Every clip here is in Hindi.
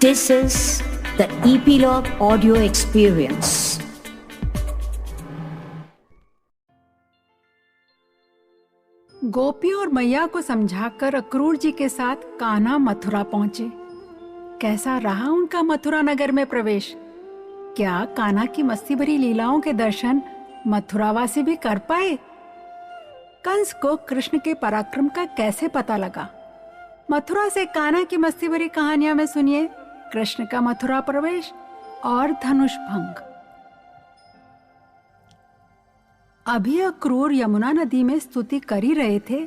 This is the Epilogue Audio Experience. गोपी और मैया को समझाकर अक्रूर जी के साथ कान्हा मथुरा पहुंचे। कैसा रहा उनका मथुरा नगर में प्रवेश? क्या कान्हा की मस्ती भरी लीलाओं के दर्शन मथुरावासी भी कर पाए? कंस को कृष्ण के पराक्रम का कैसे पता लगा? मथुरा से कान्हा की मस्ती भरी कहानियां में सुनिए कृष्ण का मथुरा प्रवेश और धनुष भंग। अभी अक्रूर यमुना नदी में स्तुति कर ही रहे थे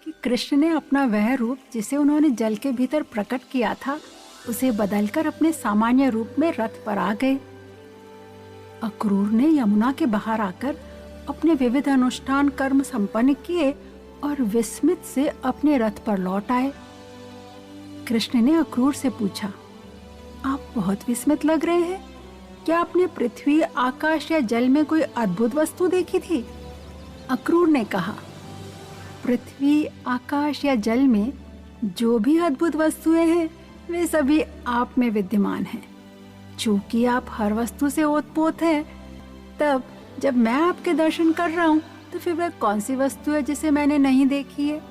कि कृष्ण ने अपना वह रूप जिसे उन्होंने जल के भीतर प्रकट किया था उसे बदलकर अपने सामान्य रूप में रथ पर आ गए। अक्रूर ने यमुना के बाहर आकर अपने विविध अनुष्ठान कर्म संपन्न किए और विस्मित से अपने रथ पर लौट आए। कृष्ण ने अक्रूर से पूछा, आप बहुत विस्मित लग रहे हैं। क्या आपने पृथ्वी, आकाश या जल में कोई अद्भुत वस्तु देखी थी? अक्रूर ने कहा, पृथ्वी, आकाश या जल में जो भी अद्भुत वस्तुएं हैं वे सभी आप में विद्यमान हैं। चूंकि आप हर वस्तु से ओतप्रोत हैं, तब जब मैं आपके दर्शन कर रहा हूं तो फिर वह कौन सी वस्तु है जिसे मैंने नहीं देखी है?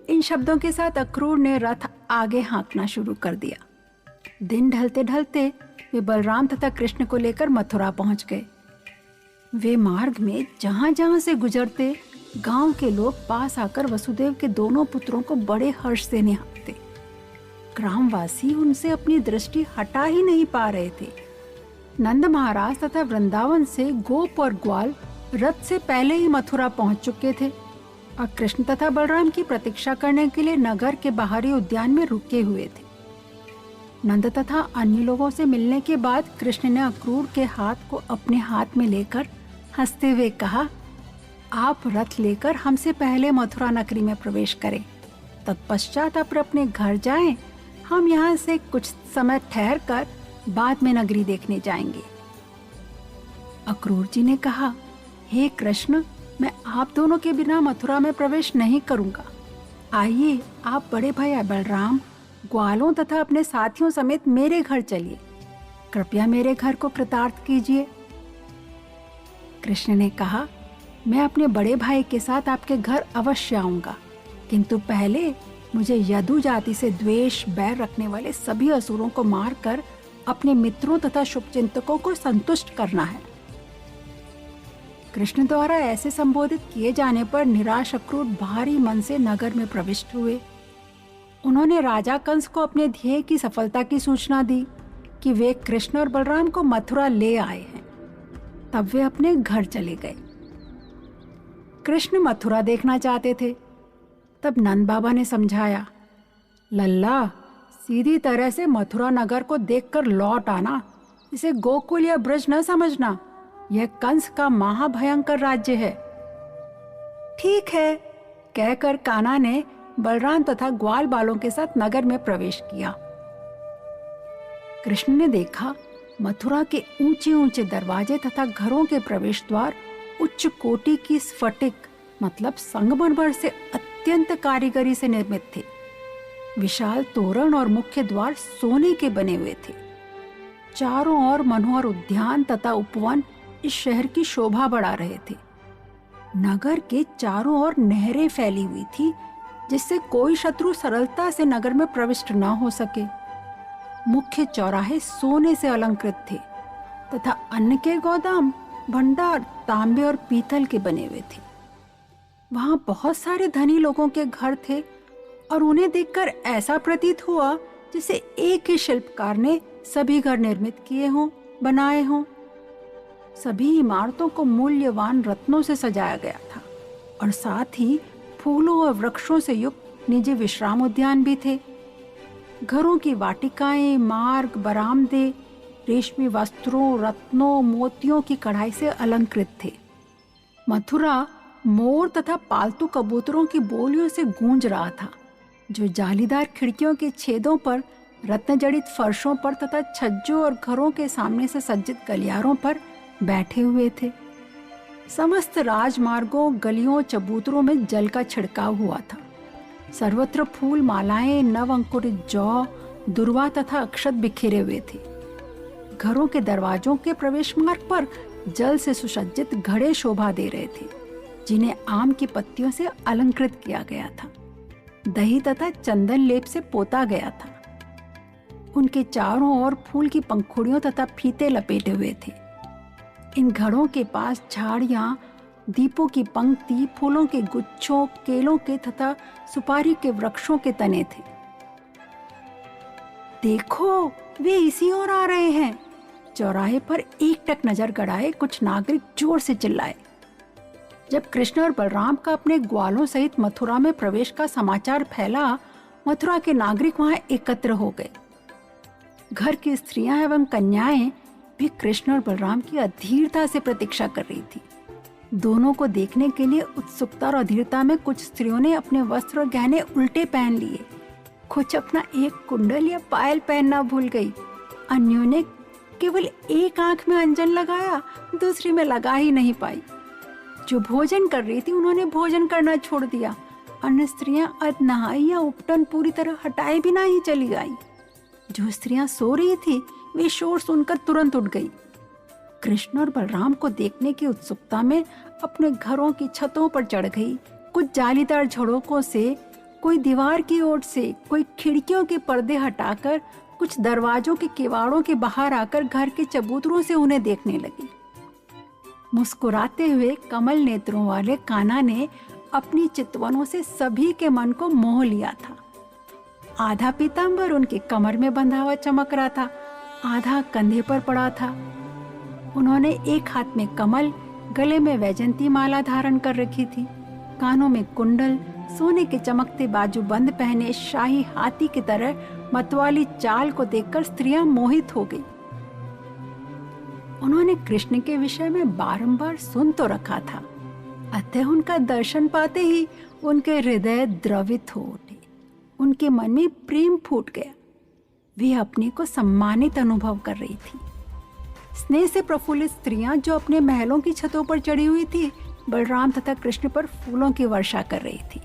इन शब्दों के साथ अक्रूर ने रथ आगे हाँकना शुरू कर दिया। दिन ढलते ढलते वे बलराम तथा कृष्ण को लेकर मथुरा पहुंच गए। वे मार्ग में जहां जहां से गुजरते गांव के लोग पास आकर वसुदेव के दोनों पुत्रों को बड़े हर्ष से निहारते। ग्रामवासी उनसे अपनी दृष्टि हटा ही नहीं पा रहे थे। नंद महाराज तथा वृंदावन से गोप और ग्वाल रथ से पहले ही मथुरा पहुंच चुके थे और कृष्ण तथा बलराम की प्रतीक्षा करने के लिए नगर के बाहरी उद्यान में रुके हुए थे। नंद तथा अन्य लोगों से मिलने के बाद कृष्ण ने अक्रूर के हाथ को अपने हाथ में लेकर हंसते हुए कहा, आप रथ लेकर हमसे पहले मथुरा नगरी में प्रवेश करें, तत्पश्चात आप अपने घर जाएं। हम यहाँ से कुछ समय ठहर कर बाद में नगरी देखने जाएंगे। अक्रूर जी ने कहा, हे कृष्ण, मैं आप दोनों के बिना मथुरा में प्रवेश नहीं करूंगा। आइए, आप बड़े भाई बलराम, ग्वालों तथा अपने साथियों समेत मेरे घर चलिए। कृपया मेरे घर को कृतार्थ कीजिए। कृष्ण ने कहा, मैं अपने बड़े भाई के साथ आपके घर अवश्य आऊंगा, किंतु पहले मुझे यदु जाति से द्वेष बैर रखने वाले सभी असुरों को मारकर अपने मित्रों तथा शुभचिंतकों को संतुष्ट करना है। कृष्ण द्वारा ऐसे संबोधित किए जाने पर निराश अक्रूर भारी मन से नगर में प्रविष्ट हुए। उन्होंने राजा कंस को अपने ध्येय की सफलता की सूचना दी कि वे कृष्ण और बलराम को मथुरा ले आए हैं। तब वे अपने घर चले गए। कृष्ण मथुरा देखना चाहते थे। तब नंद बाबा ने समझाया, लल्ला, सीधी तरह से मथुरा नगर को देखकर लौट आना, इसे गोकुल या ब्रज न समझना। यह कंस का महाभयंकर राज्य है। ठीक है, कहकर कान्हा ने बलराम तथा ग्वाल बालों के साथ नगर में प्रवेश किया। कृष्ण ने देखा मथुरा के ऊंचे ऊंचे दरवाजे तथा घरों के प्रवेश द्वार उच्च कोटि की स्फटिक मतलब संगमरमर से अत्यंत कारीगरी से निर्मित थे। विशाल तोरण और मुख्य द्वार सोने के बने हुए थे। चारों ओर मनोहर उद्यान तथा उपवन इस शहर की शोभा बढ़ा रहे थे। नगर के चारों ओर नहरें फैली हुई थी, जिससे कोई शत्रु सरलता से नगर में प्रविष्ट न हो सके। मुख्य चौराहे सोने से अलंकृत थे तथा अन्न के गोदाम, भंडार तांबे और पीतल के बने हुए थे। वहां बहुत सारे धनी लोगों के घर थे और उन्हें देखकर ऐसा प्रतीत हुआ जैसे एक ही शिल्पकार ने सभी घर निर्मित किए हों, बनाए हों। सभी इमारतों को मूल्यवान रत्नों से सजाया गया था और साथ ही फूलों और वृक्षों से युक्त निजी विश्राम उद्यान भी थे। घरों की वाटिकाएं, मार्ग, बरामदे रेशमी वस्त्रों, रत्नों, मोतियों की कढ़ाई से अलंकृत थे। मथुरा मोर तथा पालतू कबूतरों की बोलियों से गूंज रहा था, जो जालीदार खिड़कियों के छेदों पर, रत्न जड़ित फर्शों पर तथा छज्जों और घरों के सामने से सज्जित गलियारों पर बैठे हुए थे। समस्त राजमार्गों, गलियों, चबूतरों में जल का छिड़काव हुआ था। सर्वत्र फूल मालाएं, नव अंकुरित जौ, दुर्वा तथा अक्षत बिखेरे हुए थे। घरों के दरवाजों के प्रवेश मार्ग पर जल से सुसज्जित घड़े शोभा दे रहे थे, जिन्हें आम की पत्तियों से अलंकृत किया गया था। दही तथा चंदन लेप से पोता गया था। उनके चारों ओर फूल की पंखुड़ियों तथा फीते लपेटे हुए थे। इन घड़ों के पास झाड़ियां, दीपों की पंक्ति, फूलों के गुच्छों, केलों के तथा सुपारी के वृक्षों के तने थे। देखो, वे इसी ओर आ रहे हैं। चौराहे पर एकटक नजर गड़ाए कुछ नागरिक जोर से चिल्लाए। जब कृष्ण और बलराम का अपने ग्वालों सहित मथुरा में प्रवेश का समाचार फैला, मथुरा के नागरिक वहां एकत्र हो गए। घर की स्त्रियां एवं कन्याएं भी कृष्ण और बलराम की अधीरता से प्रतीक्षा कर रही थी। दोनों को देखने के लिए उत्सुकता और अधीरता में कुछ स्त्रियों ने अपने वस्त्र और गहने उल्टे पहन लिए। कुछ अपना एक कुंडल या पायल पहनना भूल गई। अन्यों ने केवल एक आंख में अंजन लगाया, दूसरी में लगा ही नहीं पाई। जो भोजन कर रही थी उन्होंने भोजन करना छोड़ दिया। अन्य स्त्रियां अधनहाई या उपटन पूरी तरह हटाए बिना ही चली आई। जो स्त्रियां सो रही थी वे शोर सुनकर तुरंत उठ गई। कृष्ण और बलराम को देखने की उत्सुकता में अपने घरों की छतों पर चढ़ गई। कुछ जालीदार झड़ोकों से, कोई दीवार की ओर से, कोई खिड़कियों के पर्दे हटाकर, कुछ दरवाजों के किवाड़ों के बाहर आकर घर के चबूतरों से उन्हें देखने लगी। मुस्कुराते हुए कमल नेत्रों वाले कान्हा ने अपनी चितवनों से सभी के मन को मोह लिया था। आधा पीतांबर उनके कमर में बंधा हुआ चमक रहा था, आधा कंधे पर पड़ा था। उन्होंने एक हाथ में कमल, गले में वैजंती माला धारण कर रखी थी। कानों में कुंडल, सोने के चमकते बाजूबंद पहने शाही हाथी की तरह मतवाली चाल को देखकर स्त्रियां मोहित हो गई। उन्होंने कृष्ण के विषय में बारंबार सुन तो रखा था, अतः उनका दर्शन पाते ही उनके हृदय द्रवित हो उठे। उनके मन में प्रेम फूट गया। वे अपने को सम्मानित अनुभव कर रही थी। स्नेह से प्रफुल्लित स्त्रियां जो अपने महलों की छतों पर चढ़ी हुई थी, बलराम तथा कृष्ण पर फूलों की वर्षा कर रही थी।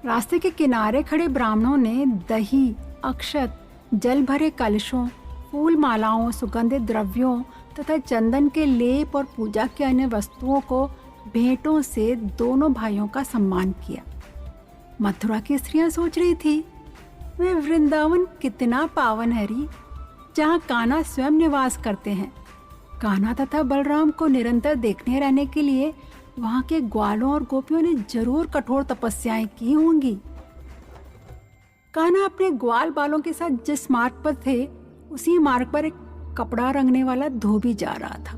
रास्ते के किनारे खड़े ब्राह्मणों ने दही, अक्षत, जल भरे कलशों, फूल मालाओं, सुगंधित द्रव्यों तथा चंदन के लेप और पूजा के अन्य वस्तुओं को भेंटों से दोनों भाइयों का सम्मान किया। मथुरा की स्त्रियां सोच रही थी, वे वृंदावन कितना पावन है री, जहाँ कान्हा स्वयं निवास करते हैं। कान्हा तथा बलराम को निरंतर देखने रहने के लिए वहाँ के ग्वालों और गोपियों ने जरूर कठोर तपस्याएं की होंगी। कान्हा अपने ग्वाल बालों के साथ जिस मार्ग पर थे, उसी मार्ग पर एक कपड़ा रंगने वाला धोबी जा रहा था।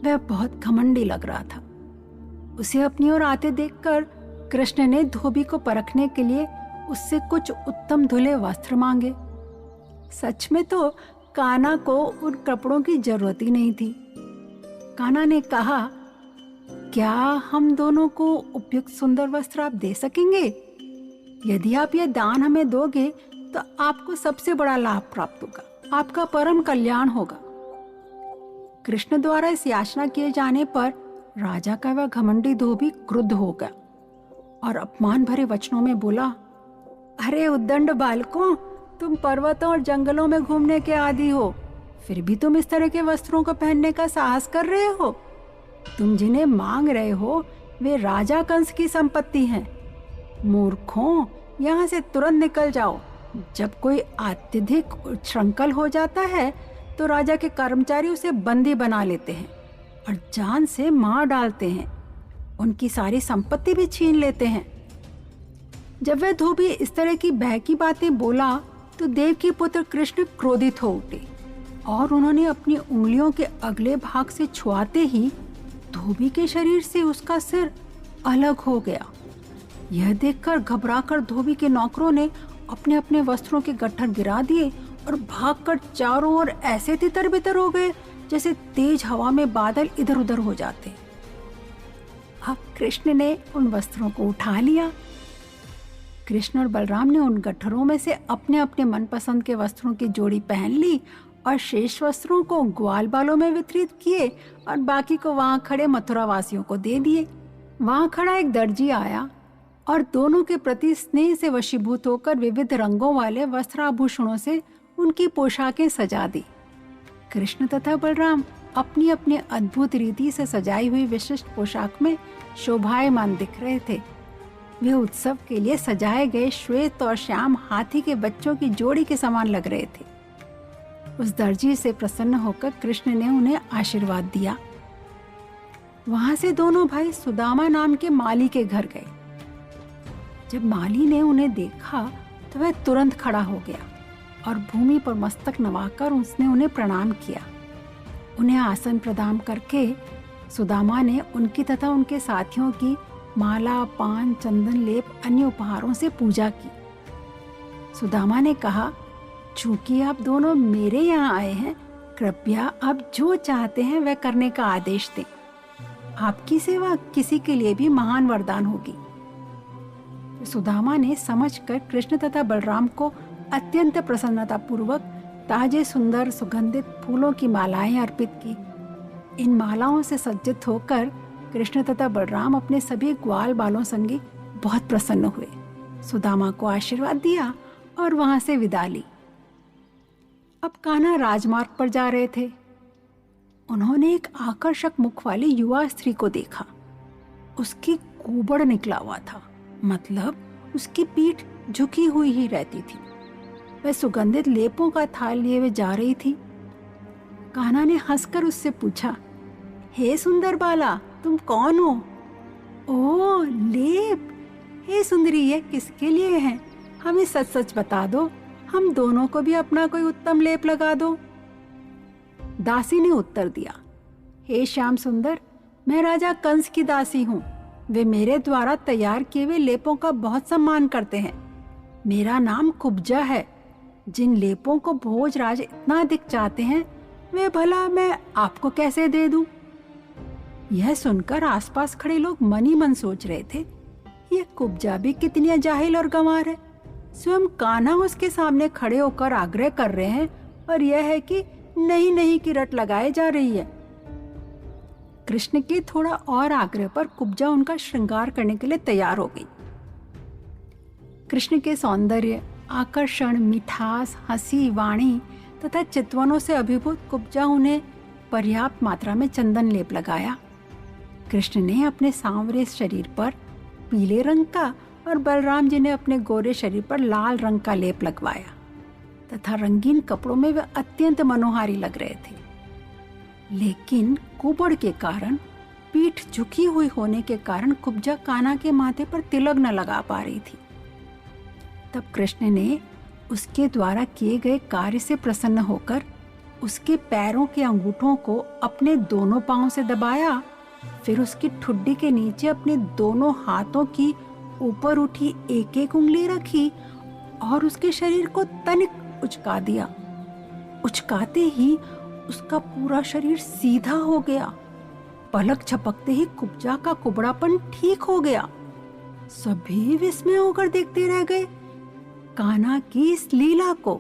वह बहुत घमंडी लग रहा था। उसे अपनी ओर आते देखकर कृष्ण ने धोबी को परखने के लिए उससे कुछ उत्तम धुले वस्त्र मांगे। सच में तो कान्हा को उन कपड़ों की जरूरत ही नहीं थी। कान्हा ने कहा, क्या हम दोनों को उपयुक्त सुंदर वस्त्र आप दे सकेंगे? यदि आप यह दान हमें दोगे तो आपको सबसे बड़ा लाभ प्राप्त होगा, आपका परम कल्याण होगा। कृष्ण द्वारा इस याचना किए जाने पर राजा का वह घमंडी धोबी क्रुद्ध हो गया और अपमान भरे वचनों में बोला, अरे उद्दंड बालकों, तुम पर्वतों और जंगलों में घूमने के आदी हो, फिर भी तुम इस तरह के वस्त्रों को पहनने का साहस कर रहे हो। तुम जिन्हें मांग रहे हो वे राजा कंस की संपत्ति हैं। मूर्खों, यहाँ से तुरंत निकल जाओ। जब कोई अत्यधिक उच्छृंखल हो जाता है तो राजा के कर्मचारी उसे बंदी बना लेते हैं और जान से मार डालते हैं, उनकी सारी संपत्ति भी छीन लेते हैं। जब वह धोबी इस तरह की बहकी बातें बोला तो देवकी पुत्र कृष्ण क्रोधित हो उठे और उन्होंने अपनी उंगलियों के अगले भाग से छुआते ही धोबी के शरीर से उसका सिर अलग हो गया। यह देखकर घबराकर धोबी के नौकरों ने अपने अपने वस्त्रों के गट्ठर गिरा दिए और भागकर चारों ओर ऐसे तितर बितर हो गए जैसे तेज हवा में बादल इधर उधर हो जाते। अब कृष्ण ने उन वस्त्रों को उठा लिया। कृष्ण और बलराम ने उन गट्ठरों में से अपने अपने मनपसंद के वस्त्रों की जोड़ी पहन ली और शेष वस्त्रों को ग्वाल बालों में वितरित किए और बाकी को वहां खड़े मथुरा वासियों को दे दिए। वहां खड़ा एक दर्जी आया। और दोनों के प्रति स्नेह से वशीभूत होकर विविध रंगों वाले वस्त्राभूषणों से उनकी पोशाकें सजा दी। कृष्ण तथा बलराम अपनी अपनी अद्भुत रीति से सजाई हुई विशिष्ट पोशाक में शोभायमान दिख रहे थे। वे उत्सव के लिए सजाए गए श्वेत और श्याम हाथी के बच्चों की जोड़ी के समान लग रहे थे। उस दर्जी से प्रसन्न होकर कृष्ण ने उन्हें आशीर्वाद दिया। वहां से दोनों भाई सुदामा नाम के माली के घर गए। जब माली ने उन्हें देखा तो वह तुरंत खड़ा हो गया और भूमि पर मस्तक नवाकर उसने उन्हें प्रणाम किया। उन्हें आसन प्रदान करके सुदामा ने उनकी तथा उनके साथियों की माला, पान, चंदन लेप अन्य उपहारों से पूजा की। सुदामा ने कहा, चूंकि आप दोनों मेरे यहाँ आए हैं, कृपया आप जो चाहते हैं वह करने का आदेश दें। आपकी सेवा किसी के लिए भी महान वरदान होगी। सुदामा ने समझकर कृष्ण तथा बलराम को अत्यंत प्रसन्नता पूर्वक ताजे सुंदर सुगंधित फूलों की मालाएं अर्पित की। इन मालाओं से सज्जित होकर कृष्ण तथा बलराम अपने सभी ग्वाल बालों संगी बहुत प्रसन्न हुए। सुदामा को आशीर्वाद दिया और वहां से विदा ली। अब कान्हा राजमार्ग पर जा रहे थे। उन्होंने एक आकर्षक मुख वाली युवा स्त्री को देखा। उसकी कुबड़ निकला हुआ था, मतलब उसकी पीठ झुकी हुई ही रहती थी। वह सुगंधित लेपों का थाल लिए हुए जा रही थी। कान्हा ने हंसकर उससे पूछा, हे सुंदर बाला, तुम कौन हो? ओ लेप, हे सुंदरी, ये किसके लिए है? हमें सच सच बता दो, हम दोनों को भी अपना कोई उत्तम लेप लगा दो। दासी ने उत्तर दिया, हे श्याम सुंदर, मैं राजा कंस की दासी हूँ। वे मेरे द्वारा तैयार किए हुए लेपों का बहुत सम्मान करते हैं। मेरा नाम कुब्जा है। जिन लेपों को भोजराज इतना अधिक चाहते हैं, वे भला मैं आपको कैसे दे दूं? यह सुनकर आसपास खड़े लोग मन ही मन सोच रहे थे, यह कुब्जा भी कितनी जाहिल और गंवार है। स्वयं कान्हा उसके सामने खड़े होकर आग्रह कर रहे हैं और यह है कि नहीं नहीं की रट लगाए जा रही है। कृष्ण के थोड़ा और आग्रह पर कुब्जा उनका श्रृंगार करने के लिए तैयार हो गई। कृष्ण के सौंदर्य, आकर्षण, मिठास, हंसी, वाणी तथा चितवनों से अभिभूत कुब्जा उन्हें पर्याप्त मात्रा में चंदन लेप लगाया। कृष्ण ने अपने सांवरे शरीर पर पीले रंग का और बलराम जी ने अपने गोरे शरीर पर लाल रंग का लेप लगवाया तथा रंगीन कपड़ों में वे अत्यंत मनोहारी लग रहे थे। लेकिन कुबड़ के कारण, पीठ झुकी हुई होने के कारण कुब्जा कान्हा के माथे पर तिलक न लगा पा रही थी। तब कृष्ण ने उसके द्वारा किए गए कार्य से प्रसन्न होकर उसके पैरों के अंगूठों को अपने दोनों पांवों से दबाया। फिर उसकी ठुड्डी के नीचे अपने दोनों हाथों की ऊपर उठी एक एक उंगली रखी और उसके शरीर को तनिक उचका दिया। उचकाते ही उसका पूरा शरीर सीधा हो गया। पलक झपकते ही कुब्जा का कुबड़ापन ठीक हो गया। सभी विस्मय होकर देखते रह गए कान्हा की इस लीला को।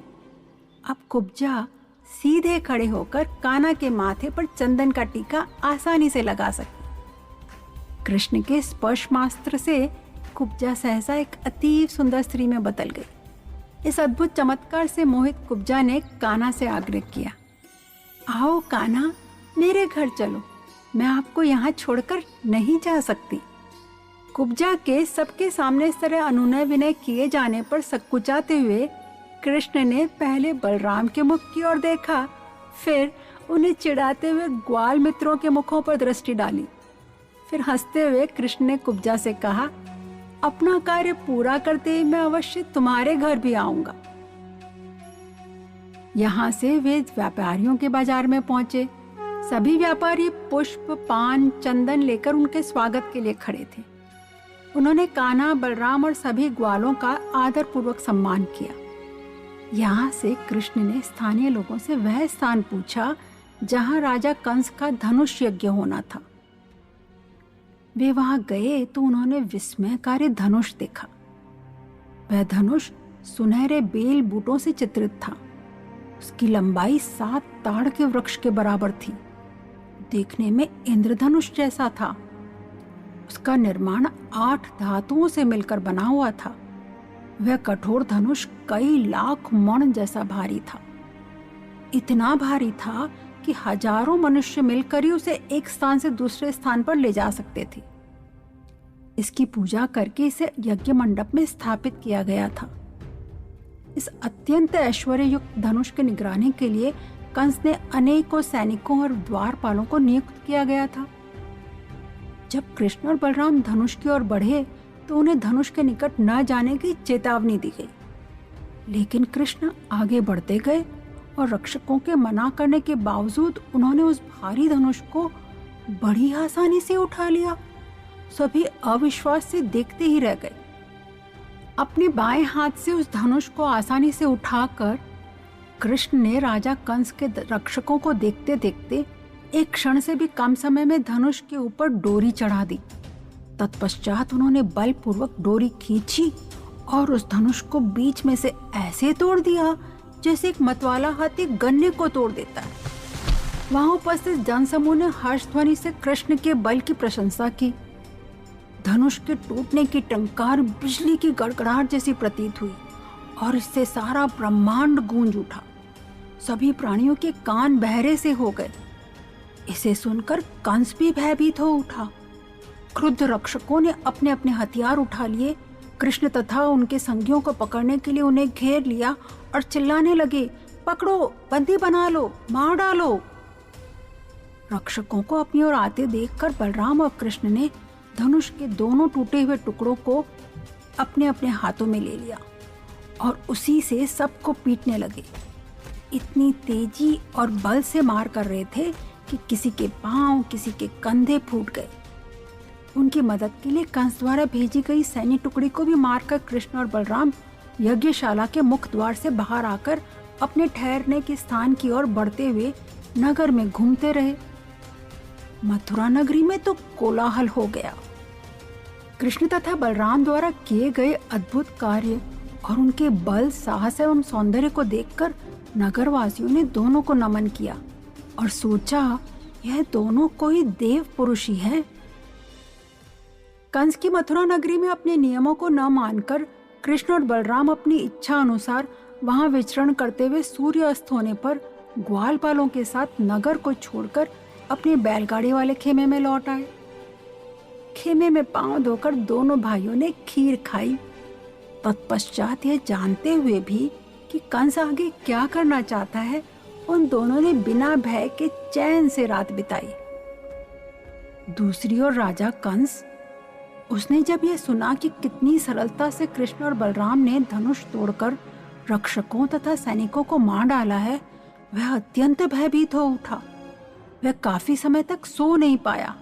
अब कुब्जा सीधे खड़े होकर कान्हा के माथे पर चंदन का टीका आसानी से लगा सकी। कृष्ण के स्पर्श मात्र से कुब्जा सहसा एक अतीव सुंदर स्त्री में बदल गई। इस अद्भुत चमत्कार से मोहित कुब्जा ने कान्हा से आग्रह किया, आओ कान्हा, मेरे घर चलो, मैं आपको यहाँ छोड़कर नहीं जा सकती। कुब्जा के सबके सामने इस तरह अनुनय विनय किए जाने पर सकुचाते हुए कृष्ण ने पहले बलराम के मुख की ओर देखा, फिर उन्हें चिढ़ाते हुए ग्वाल मित्रों के मुखों पर दृष्टि डाली। फिर हंसते हुए कृष्ण ने कुब्जा से कहा, अपना कार्य पूरा करते ही मैं अवश्य तुम्हारे घर भी आऊंगा। यहाँ से वे व्यापारियों के बाजार में पहुंचे। सभी व्यापारी पुष्प, पान, चंदन लेकर उनके स्वागत के लिए खड़े थे। उन्होंने कान्हा, बलराम और सभी ग्वालों का आदर पूर्वक सम्मान किया। यहाँ से कृष्ण ने स्थानीय लोगों से वह स्थान पूछा जहाँ राजा कंस का धनुष यज्ञ होना था। वे वहां गए तो उन्होंने विस्मयकारी धनुष देखा। वह धनुष सुनहरे बेल बूटों से चित्रित था। उसकी लंबाई 7 ताड़ के वृक्ष के बराबर थी। देखने में इंद्रधनुष जैसा था। उसका निर्माण 8 धातुओं से मिलकर बना हुआ था। वह कठोर धनुष कई लाख मण जैसा भारी था। इतना भारी था कि हजारों मनुष्य मिलकर ही उसे एक स्थान से दूसरे स्थान पर ले जा सकते थे। इसकी पूजा करके इसे यज्ञ मंडप में स्थापित किया गया था। इस अत्यंत ऐश्वर्य युक्त धनुष की निगरानी के लिए कंस ने अनेकों सैनिकों और द्वारपालों को नियुक्त किया गया था। जब कृष्ण और बलराम धनुष की ओर बढ़े तो उन्हें धनुष के निकट न जाने की चेतावनी दी गई, लेकिन कृष्ण आगे बढ़ते गए और रक्षकों के मना करने के बावजूद उन्होंने उस भारी धनुष को बड़ी आसानी से उठा लिया। सभी अविश्वास से देखते ही रह गए। अपने बाएं हाथ से उस धनुष को आसानी से उठाकर कृष्ण ने राजा कंस के रक्षकों को देखते देखते एक क्षण से भी कम समय में धनुष के ऊपर डोरी चढ़ा दी। तत्पश्चात उन्होंने बलपूर्वक डोरी खींची और उस धनुष को बीच में से ऐसे तोड़ दिया जैसे एक मतवाला हाथी गन्ने को तोड़ देता है। वहां उपस्थित जनसमूह ने हर्ष ध्वनि से कृष्ण के बल की प्रशंसा की। धनुष के टूटने की टंकार बिजली की गड़गड़ाहट जैसी प्रतीत हुई और इससे सारा ब्रह्मांड गूंज उठा। सभी प्राणियों के कान बहरे से हो गए। इसे सुनकर कंस भी भयभीत हो उठा। क्रुद्ध रक्षकों ने अपने अपने हथियार उठा लिए। कृष्ण तथा उनके संगियों को पकड़ने के लिए उन्हें घेर लिया और चिल्लाने लगे, पकड़ो, बंदी बना लो, मार डालो। रक्षकों को अपनी ओर आते देखकर बलराम और कृष्ण ने धनुष के दोनों टूटे हुए टुकड़ों को अपने अपने हाथों में ले लिया और उसी से सबको पीटने लगे। इतनी तेजी और बल से मार कर रहे थे कि किसी के पांव, किसी के कंधे फूट गए। उनकी मदद के लिए कंस द्वारा भेजी गई सैन्य टुकड़ी को भी मारकर कृष्ण और बलराम यज्ञशाला के मुख्य द्वार से बाहर आकर अपने ठहरने के स्थान की ओर बढ़ते हुए नगर में घूमते रहे। मथुरा नगरी में तो कोलाहल हो गया। कृष्ण तथा बलराम द्वारा किए गए अद्भुत कार्य और उनके बल, साहस एवं सौंदर्य को देखकर नगरवासियों ने दोनों को नमन किया और सोचा, यह दोनों कोई देव पुरुष ही है। कंस की मथुरा नगरी में अपने नियमों को न मानकर कृष्ण और बलराम अपनी इच्छा अनुसार वहां विचरण करते हुए सूर्य अस्त होने पर ग्वालपालों के साथ नगर को छोड़कर अपने बैलगाड़ी वाले खेमे में लौट आए। खेमे में पांव धोकर दोनों भाइयों ने खीर खाई। तत्पश्चात यह जानते हुए भी कि कंस आगे क्या करना चाहता है, उन दोनों ने बिना भय के चैन से रात बिताई। दूसरी ओर राजा कंस, उसने जब यह सुना कि कितनी सरलता से कृष्ण और बलराम ने धनुष तोड़कर रक्षकों तथा सैनिकों को मार डाला है, वह अत्यंत भयभीत हो उठा। वह काफी समय तक सो नहीं पाया।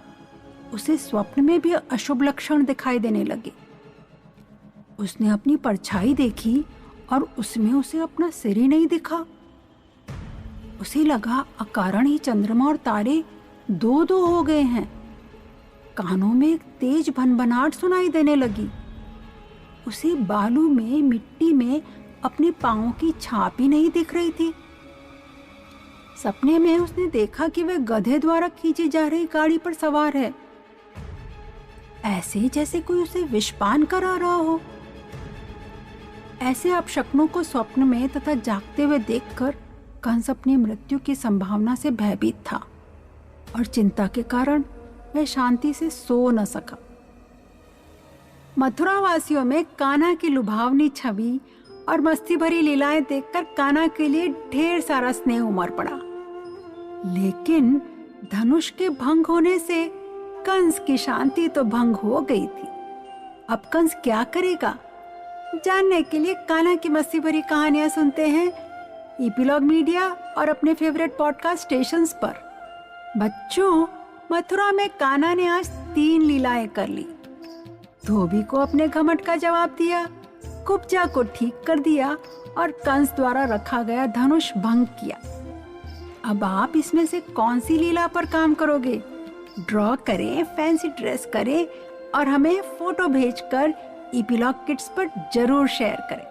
उसे स्वप्न में भी अशुभ लक्षण दिखाई देने लगे। उसने अपनी परछाई देखी और उसमें उसे अपना सिर ही नहीं दिखा। उसे लगा अकारण ही चंद्रमा और तारे दो दो हो गए हैं। कानों में एक तेज भनभनाहट सुनाई देने लगी। उसे बालू में, मिट्टी में अपने पांवों की छाप ही नहीं दिख रही थी। सपने में उसने देखा कि वह गधे द्वारा खींची जा रही गाड़ी पर सवार है, ऐसे जैसे कोई उसे विषपान करा रहा हो। ऐसे अपशक्नों को स्वप्न में तथा जागते हुए देखकर कंस अपनी मृत्यु की संभावना से भयभीत था और चिंता के कारण वह शांति से सो न सका। मथुरा वासियों में कान्हा की लुभावनी छवि और मस्ती भरी लीलाएं देखकर कान्हा के लिए ढेर सारा स्नेह उमड़ पड़ा। लेकिन धनुष के भंग होने से कंस की शांति तो भंग हो गई थी। अब कंस क्या करेगा, जानने के लिए कान्हा की मस्ती भरी कहानियां सुनते हैं ईपीलॉग मीडिया और अपने फेवरेट पॉडकास्ट स्टेशंस पर। बच्चों, मथुरा में कान्हा ने आज 3 लीलाएं कर ली। धोबी को अपने घमंड का जवाब दिया, कुब्जा को ठीक कर दिया और कंस द्वारा रखा गया धनुष भंग किया। अब आप इसमें से कौन सी लीला पर काम करोगे? ड्रॉ करें, फैंसी ड्रेस करें और हमें फोटो भेजकर ईपीलॉग किड्स पर जरूर शेयर करें।